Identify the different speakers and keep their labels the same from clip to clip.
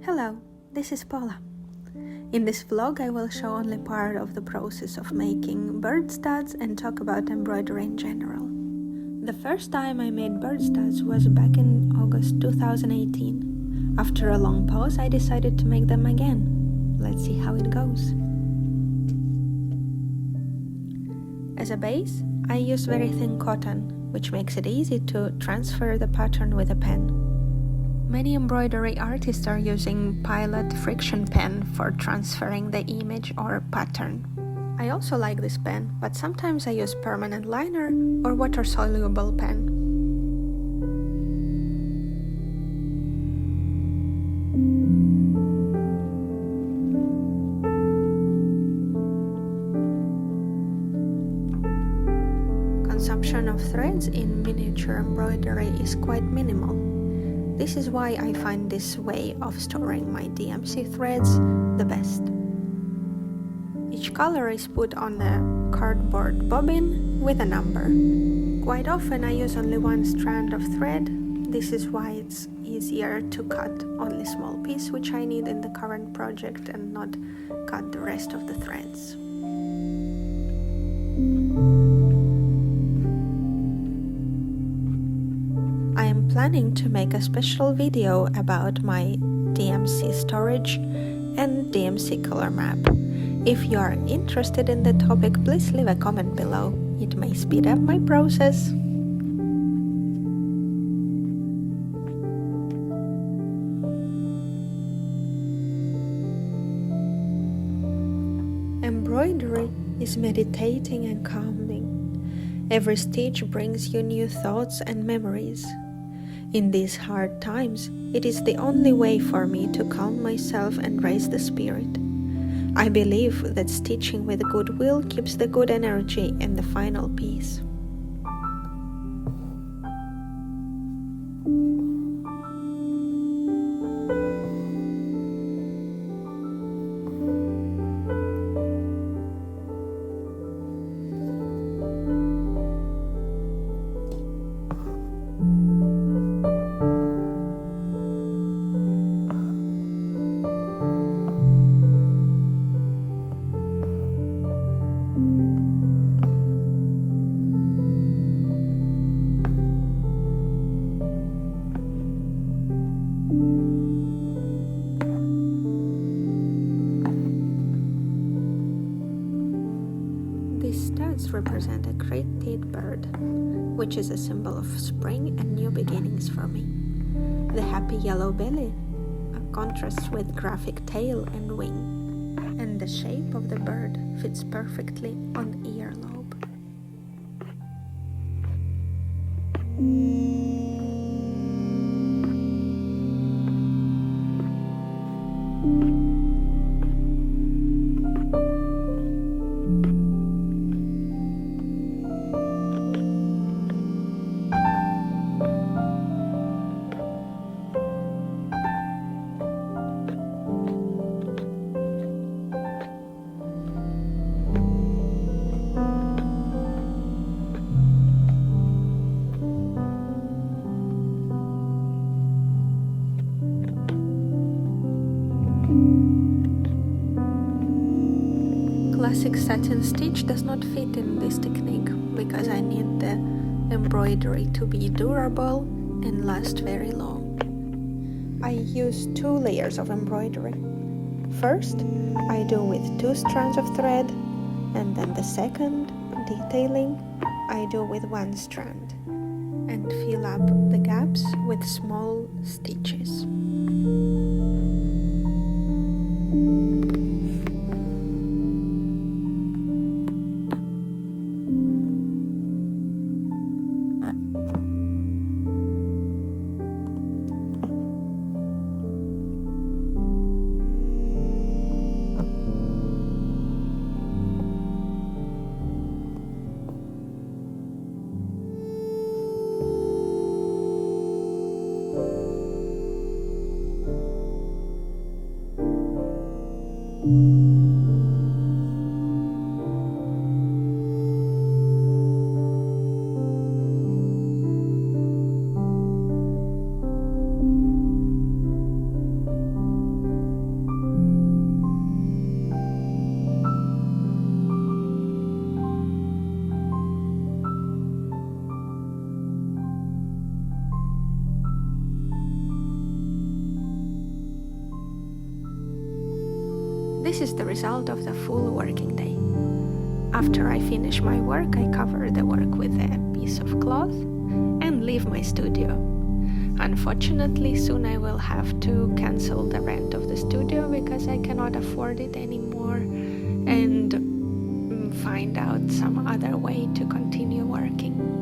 Speaker 1: Hello, this is Paula. In this vlog I will show only part of the process of making bird studs and talk about embroidery in general. The first time I made bird studs was back in August 2018. After a long pause I decided to make them again. Let's see how it goes. As a base, I use very thin cotton, which makes it easy to transfer the pattern with a pen. Many embroidery artists are using pilot friction pen for transferring the image or pattern. I also like this pen, but sometimes I use permanent liner or water-soluble pen. Consumption of threads in miniature embroidery is quite minimal. This is why I find this way of storing my DMC threads the best. Each color is put on a cardboard bobbin with a number. Quite often I use only one strand of thread. This is why it's easier to cut only small piece which I need in the current project and not cut the rest of the threads. I am planning to make a special video about my DMC storage and DMC color map. If you are interested in the topic, please leave a comment below. It may speed up my process. Embroidery is meditating and calming. Every stitch brings you new thoughts and memories. In these hard times, it is the only way for me to calm myself and raise the spirit. I believe that stitching with goodwill keeps the good energy in the final piece. These studs represent a great tit bird, which is a symbol of spring and new beginnings for me. The happy yellow belly contrasts with graphic tail and wing, and the shape of the bird fits perfectly on the earlobe. Classic satin stitch does not fit in this technique because I need the embroidery to be durable and last very long. I use 2 layers of embroidery. First, I do with 2 strands of thread, and then the second, detailing, I do with 1 strand, and fill up the gaps with small stitches. This is the result of the full working day. After I finish my work, I cover the work with a piece of cloth and leave my studio. Unfortunately, soon I will have to cancel the rent of the studio because I cannot afford it anymore and find out some other way to continue working.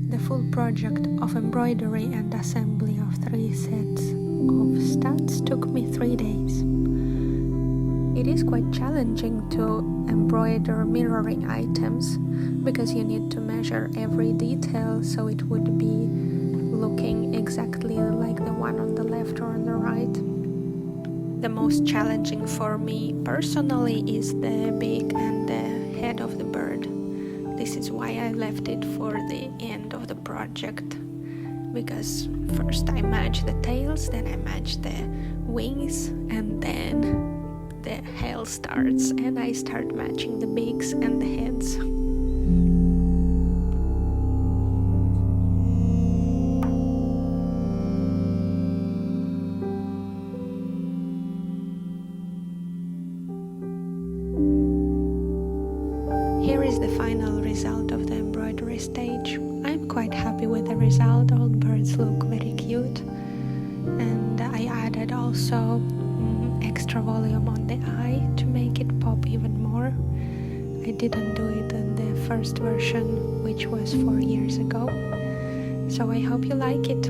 Speaker 1: The full project of embroidery and assembly of 3 sets of studs took me 3 days. It is quite challenging to embroider mirroring items because you need to measure every detail so it would be looking exactly like the one on the left or on the right. The most challenging for me personally is the beak and the head of the bird. This is why I left it for the end of the project, because first I match the tails, then I match the wings, and then the hail starts and I start matching the beaks and the heads. Here is the final result of the embroidery stage. I'm quite happy with the result. All birds look very cute, and I added also extra volume on the eye to make it pop even more. I didn't do it in the first version, which was 4 years ago, so I hope you like it.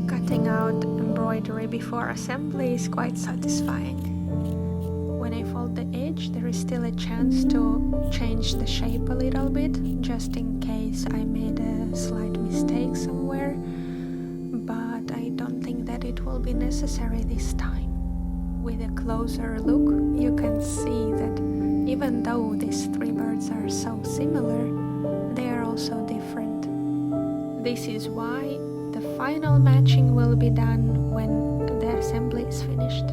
Speaker 1: Cutting out embroidery before assembly is quite satisfying. When I fold the edge, there is still a chance to change the shape a little bit, just in case I made a slight mistake somewhere, but I don't think that it will be necessary this time. With a closer look, you can see that even though these 3 birds are so similar, they are also different. This is why the final matching will be done when the assembly is finished.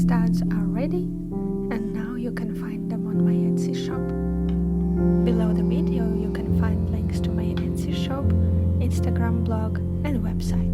Speaker 1: studs are ready, and now you can find them on my Etsy shop. Below the video you can find links to my Etsy shop, Instagram blog and website.